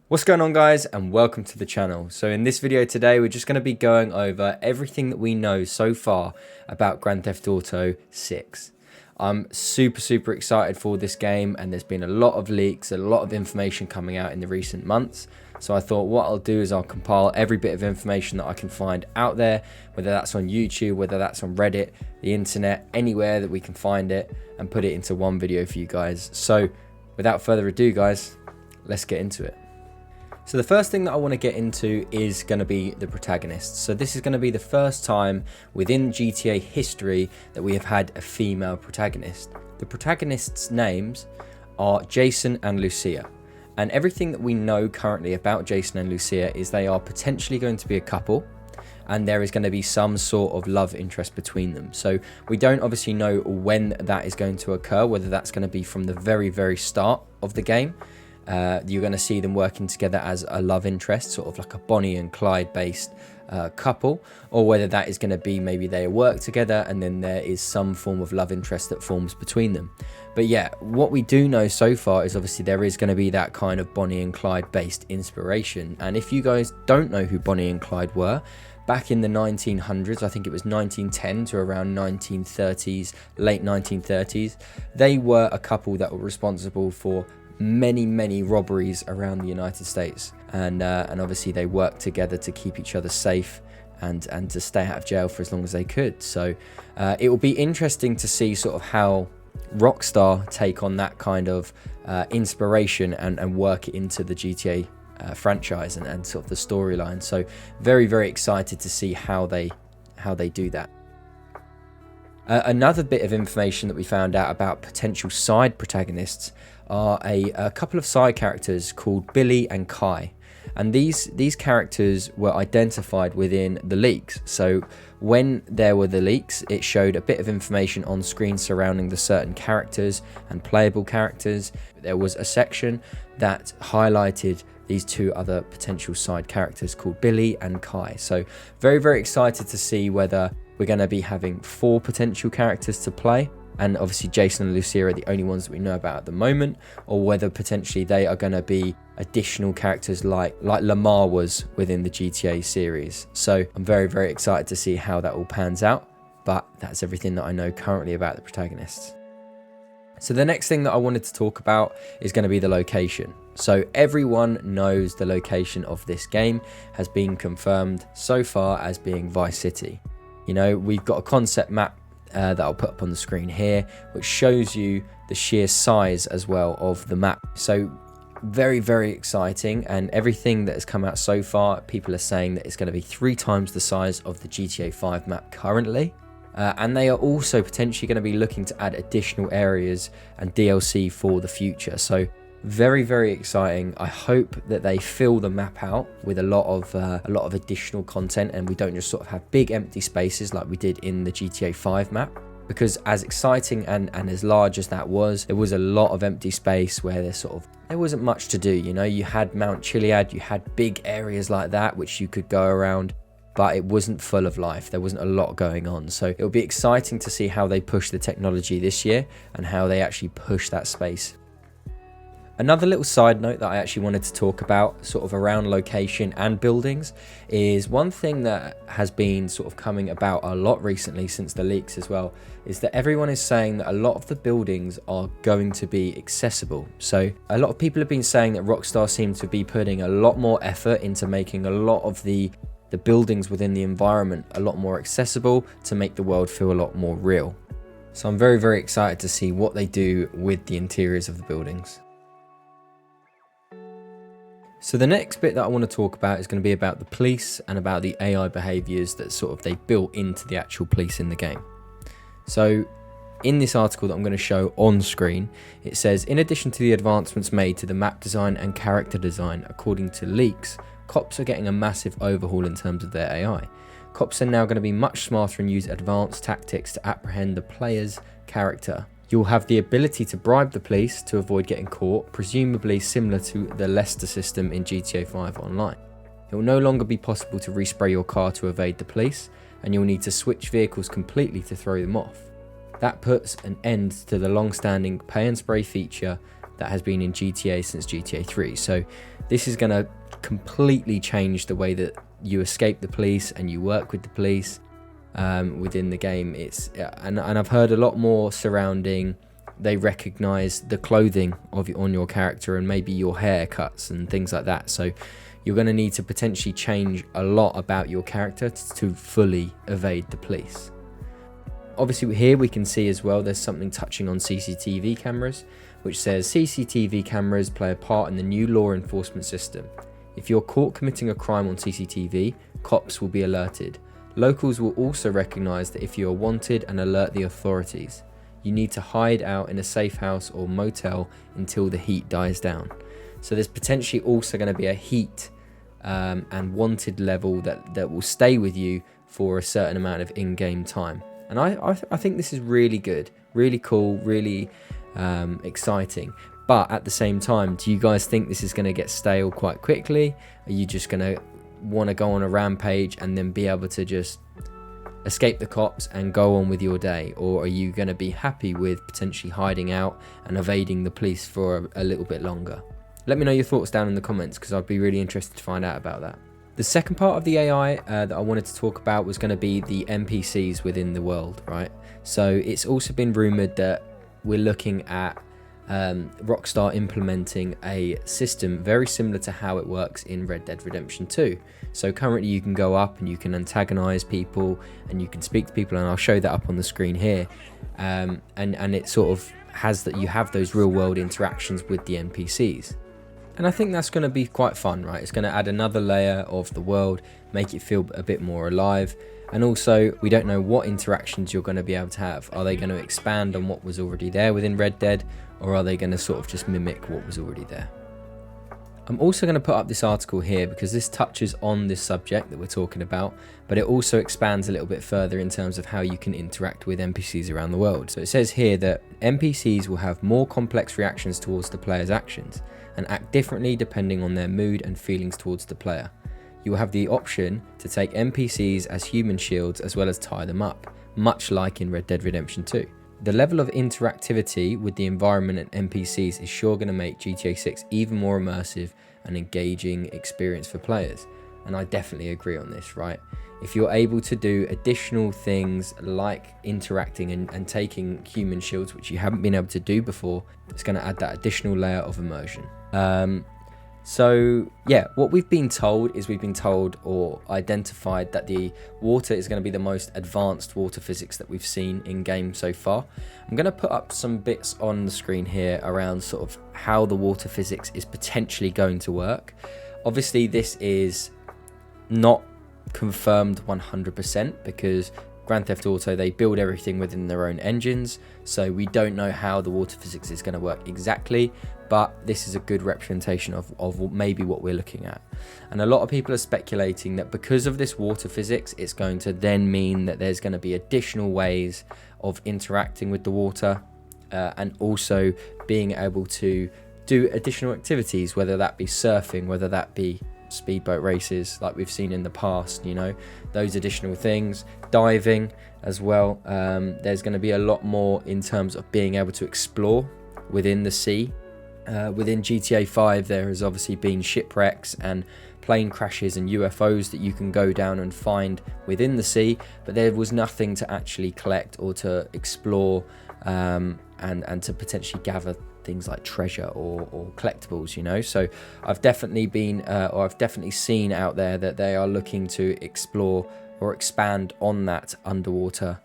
What's going on, guys, and welcome to the channel. So in this video today, we're just going to be going over everything that we know so far about Grand Theft Auto 6. I'm super excited for this game, and there's been a lot of leaks, a lot of information coming out in the recent months. So I thought what I'll do is I'll compile every bit of information that I can find out there, whether that's on YouTube, whether that's on Reddit, the internet, anywhere that we can find it, and put it into one video for you guys. So without further ado, guys, let's get into it. So the first thing that I want to get into is going to be the protagonists. So this is going to be the first time within GTA history that we have had a female protagonist. The protagonists' names are Jason and Lucia. And everything that we know currently about Jason and Lucia is they are potentially going to be a couple, and there is going to be some sort of love interest between them. So we don't obviously know when that is going to occur, whether that's going to be from the very start of the game. You're going to see them working together as a love interest, sort of like a Bonnie and Clyde based couple, or whether that is going to be maybe they work together and then there is some form of love interest that forms between them. But yeah, what we do know so far is obviously there is going to be that kind of Bonnie and Clyde based inspiration. And if you guys don't know who Bonnie and Clyde were, back in the 1900s, I think it was 1910 to around 1930s, late 1930s, they were a couple that were responsible for many robberies around the United States, and obviously they worked together to keep each other safe and to stay out of jail for as long as they could. So it will be interesting to see sort of how Rockstar take on that kind of inspiration and work it into the GTA franchise and sort of the storyline. So very excited to see how they do that. Another bit of information that we found out about potential side protagonists are a couple of side characters called Billy and Kai, and these characters were identified within the leaks. So when there were the leaks, it showed a bit of information on screen surrounding the certain characters and playable characters. There was a section that highlighted these two other potential side characters called Billy and Kai. So very excited to see whether we're going to be having 4 potential characters to play, and obviously Jason and Lucia are the only ones that we know about at the moment, or whether potentially they are going to be additional characters like Lamar was within the GTA series. So I'm very excited to see how that all pans out, but that's everything that I know currently about the protagonists. So the next thing that I wanted to talk about is going to be the location. So everyone knows the location of this game has been confirmed so far as being Vice City. You know, we've got a concept map that I'll put up on the screen here, which shows you the sheer size as well of the map. So very exciting, and everything that has come out so far, people are saying that it's going to be 3 times the size of the GTA 5 map currently. And they are also potentially going to be looking to add additional areas and DLC for the future. So very exciting. I hope that they fill the map out with a lot of additional content, and we don't just sort of have big empty spaces like we did in the GTA 5 map. Because as exciting and as large as that was, there was a lot of empty space where there wasn't much to do. You know, you had Mount Chiliad, you had big areas like that which you could go around, but it wasn't full of life. There wasn't a lot going on. So it'll be exciting to see how they push the technology this year and how they actually push that space. Another little side note that I actually wanted to talk about sort of around location and buildings is one thing that has been sort of coming about a lot recently since the leaks as well, is that everyone is saying that a lot of the buildings are going to be accessible. So a lot of people have been saying that Rockstar seem to be putting a lot more effort into making a lot of the buildings within the environment a lot more accessible to make the world feel a lot more real. So I'm very excited to see what they do with the interiors of the buildings. So the next bit that I want to talk about is going to be about the police and about the AI behaviours that sort of they built into the actual police in the game. So in this article that I'm going to show on screen, it says, in addition to the advancements made to the map design and character design, according to leaks, cops are getting a massive overhaul in terms of their AI. Cops are now going to be much smarter and use advanced tactics to apprehend the player's character. You'll have the ability to bribe the police to avoid getting caught, presumably similar to the Lester system in GTA 5 Online. It will no longer be possible to respray your car to evade the police, and you'll need to switch vehicles completely to throw them off. That puts an end to the long-standing pay and spray feature that has been in GTA since GTA 3. So this is going to completely change the way that you escape the police and you work with the police within the game. And I've heard a lot more surrounding, they recognize the clothing on your character and maybe your haircuts and things like that. So you're going to need to potentially change a lot about your character to fully evade the police. Obviously here we can see as well there's something touching on CCTV cameras, which says CCTV cameras play a part in the new law enforcement system. If you're caught committing a crime on CCTV, cops will be alerted. Locals will also recognise that if you are wanted and alert the authorities. You need to hide out in a safe house or motel until the heat dies down. So there's potentially also going to be a heat and wanted level that will stay with you for a certain amount of in-game time. And I think this is really good, really cool, really exciting. But at the same time, do you guys think this is going to get stale quite quickly? Are you just going to want to go on a rampage and then be able to just escape the cops and go on with your day? Or are you going to be happy with potentially hiding out and evading the police for a little bit longer? Let me know your thoughts down in the comments, because I'd be really interested to find out about that. The second part of the AI that I wanted to talk about was going to be the NPCs within the world, right? So it's also been rumoured that we're looking at Rockstar implementing a system very similar to how it works in Red Dead Redemption 2. So currently you can go up and you can antagonize people and you can speak to people, and I'll show that up on the screen here. And it sort of has that you have those real world interactions with the NPCs. And I think that's going to be quite fun, right? It's going to add another layer of the world, make it feel a bit more alive. And also, we don't know what interactions you're going to be able to have. Are they going to expand on what was already there within Red Dead, or are they going to sort of just mimic what was already there? I'm also going to put up this article here because this touches on this subject that we're talking about, but it also expands a little bit further in terms of how you can interact with NPCs around the world. So it says here that NPCs will have more complex reactions towards the player's actions and act differently depending on their mood and feelings towards the player. You will have the option to take NPCs as human shields as well as tie them up, much like in Red Dead Redemption 2. The level of interactivity with the environment and NPCs is sure going to make GTA 6 even more immersive and engaging experience for players. And I definitely agree on this, right? If you're able to do additional things like interacting and taking human shields, which you haven't been able to do before, it's going to add that additional layer of immersion. So yeah, what we've been told or identified that the water is going to be the most advanced water physics that we've seen in game so far. I'm going to put up some bits on the screen here around sort of how the water physics is potentially going to work. Obviously this is not confirmed 100% because Grand Theft Auto, they build everything within their own engines, so we don't know how the water physics is going to work exactly, but this is a good representation of maybe what we're looking at. And a lot of people are speculating that because of this water physics, it's going to then mean that there's going to be additional ways of interacting with the water and also being able to do additional activities, whether that be surfing, whether that be speedboat races like we've seen in the past, you know, those additional things, diving as well. There's going to be a lot more in terms of being able to explore within the sea. Within GTA 5 there has obviously been shipwrecks and plane crashes and UFOs that you can go down and find within the sea, but there was nothing to actually collect or to explore and to potentially gather things like treasure or collectibles, you know. So I've definitely been or I've definitely seen out there that they are looking to explore or expand on that underwater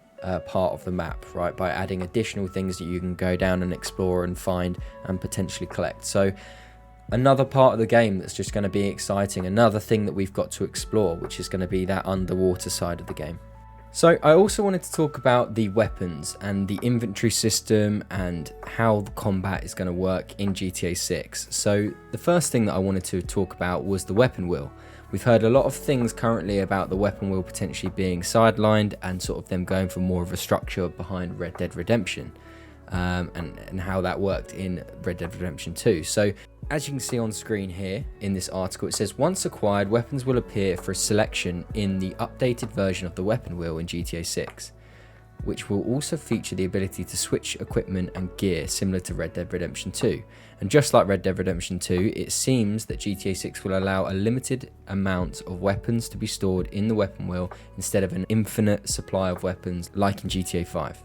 part of the map, right, by adding additional things that you can go down and explore and find and potentially collect. So another part of the game that's just going to be exciting, another thing that we've got to explore, which is going to be that underwater side of the game. So I also wanted to talk about the weapons and the inventory system and how the combat is going to work in GTA 6. So the first thing that I wanted to talk about was the weapon wheel. We've heard a lot of things currently about the weapon wheel potentially being sidelined and sort of them going for more of a structure behind Red Dead Redemption and how that worked in Red Dead Redemption 2. So as you can see on screen here in this article, it says once acquired, weapons will appear for selection in the updated version of the weapon wheel in GTA 6. which will also feature the ability to switch equipment and gear similar to Red Dead Redemption 2. And just like Red Dead Redemption 2, it seems that GTA 6 will allow a limited amount of weapons to be stored in the weapon wheel instead of an infinite supply of weapons like in GTA 5.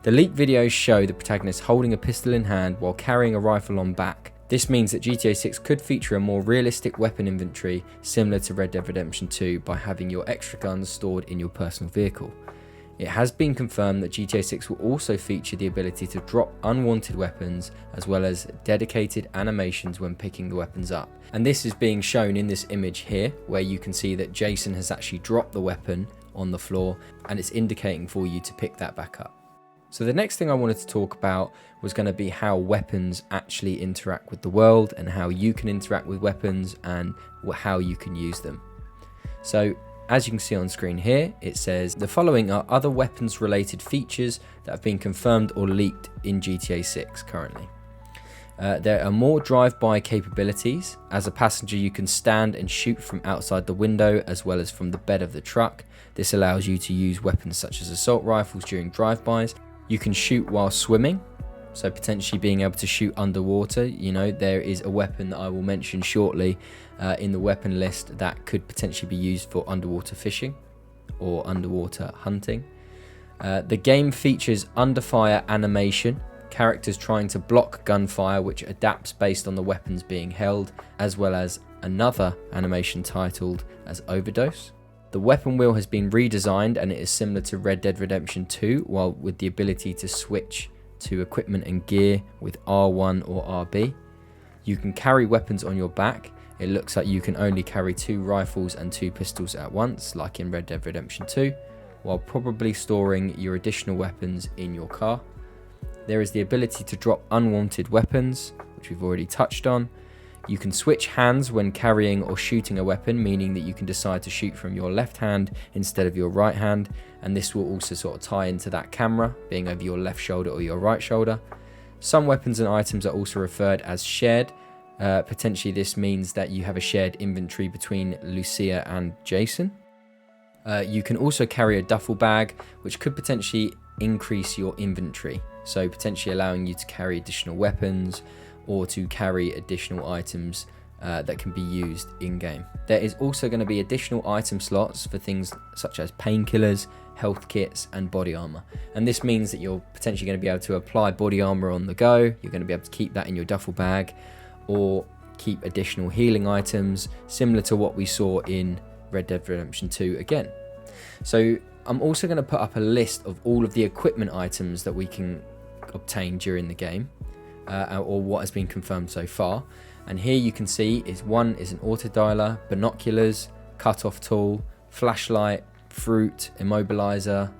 The leaked videos show the protagonist holding a pistol in hand while carrying a rifle on back. This means that GTA 6 could feature a more realistic weapon inventory similar to Red Dead Redemption 2 by having your extra guns stored in your personal vehicle. It has been confirmed that GTA 6 will also feature the ability to drop unwanted weapons as well as dedicated animations when picking the weapons up. And this is being shown in this image here, where you can see that Jason has actually dropped the weapon on the floor and it's indicating for you to pick that back up. So the next thing I wanted to talk about was going to be how weapons actually interact with the world and how you can interact with weapons and how you can use them. So as you can see on screen here, it says the following are other weapons related features that have been confirmed or leaked in GTA 6 currently. There are more drive-by capabilities. As a passenger, you can stand and shoot from outside the window as well as from the bed of the truck. This allows you to use weapons such as assault rifles during drive-bys. You can shoot while swimming, so potentially being able to shoot underwater. You know, there is a weapon that I will mention shortly in the weapon list that could potentially be used for underwater fishing or underwater hunting. The game features under fire animation, characters trying to block gunfire which adapts based on the weapons being held, as well as another animation titled as Overdose. The weapon wheel has been redesigned and it is similar to Red Dead Redemption 2, while with the ability to switch to equipment and gear with R1 or RB. You can carry weapons on your back. It looks like you can only carry 2 rifles and 2 pistols at once, like in Red Dead Redemption 2, while probably storing your additional weapons in your car. There is the ability to drop unwanted weapons, which we've already touched on. You can switch hands when carrying or shooting a weapon, meaning that you can decide to shoot from your left hand instead of your right hand, and this will also sort of tie into that camera being over your left shoulder or your right shoulder. Some weapons and items are also referred as shared. Potentially this means that you have a shared inventory between Lucia and Jason. You can also carry a duffel bag, which could potentially increase your inventory, so potentially allowing you to carry additional weapons or to carry additional items that can be used in-game. There is also going to be additional item slots for things such as painkillers, health kits and body armor, and this means that you're potentially going to be able to apply body armor on the go. You're going to be able to keep that in your duffel bag or keep additional healing items similar to what we saw in Red Dead Redemption 2 again. So I'm also going to put up a list of all of the equipment items that we can obtain during the game, or what has been confirmed so far. And here you can see one is an auto dialer, binoculars, cut-off tool, flashlight, fruit, immobilizer,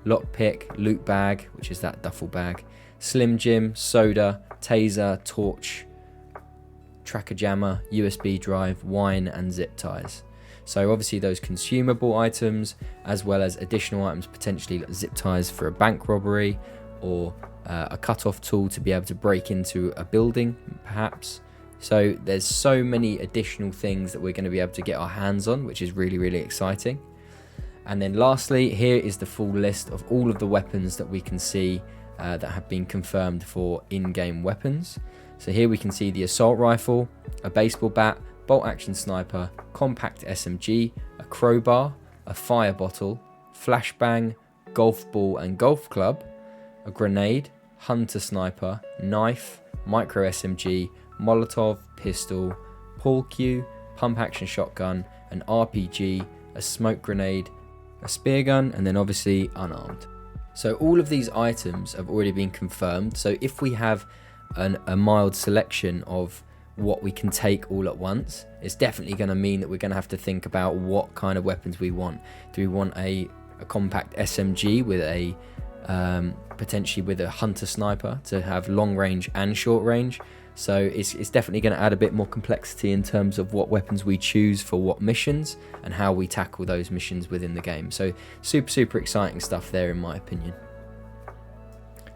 lockpick, loot bag, which is that duffel bag, Slim Jim, soda, taser, torch, tracker jammer, USB drive, wine and zip ties. So obviously those consumable items, as well as additional items, potentially like zip ties for a bank robbery, or a cut-off tool to be able to break into a building perhaps. So there's so many additional things that we're going to be able to get our hands on, which is really, really exciting. And then lastly, here is the full list of all of the weapons that we can see that have been confirmed for in-game weapons. So here we can see the assault rifle, a baseball bat, bolt action sniper, compact SMG, a crowbar, a fire bottle, flashbang, golf ball and golf club, a grenade, hunter sniper, knife, micro SMG, Molotov, pistol, Paul Q, pump action shotgun, an RPG, a smoke grenade, a spear gun, and then obviously unarmed. So all of these items have already been confirmed. So if we have a mild selection of what we can take all at once, it's definitely going to mean that we're going to have to think about what kind of weapons we want. Do we want a compact SMG with a potentially with a hunter sniper to have long range and short range? So it's definitely going to add a bit more complexity in terms of what weapons we choose for what missions and how we tackle those missions within the game. So super exciting stuff there in my opinion.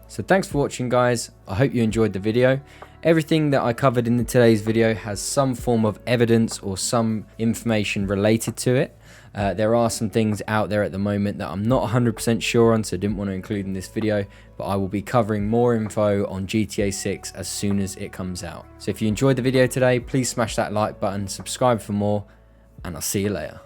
So thanks for watching guys. I hope you enjoyed the video. Everything that I covered in today's video has some form of evidence or some information related to it. There are some things out there at the moment that I'm not 100% sure on, so didn't want to include in this video, but I will be covering more info on GTA 6 as soon as it comes out. So if you enjoyed the video today, please smash that like button, subscribe for more, and I'll see you later.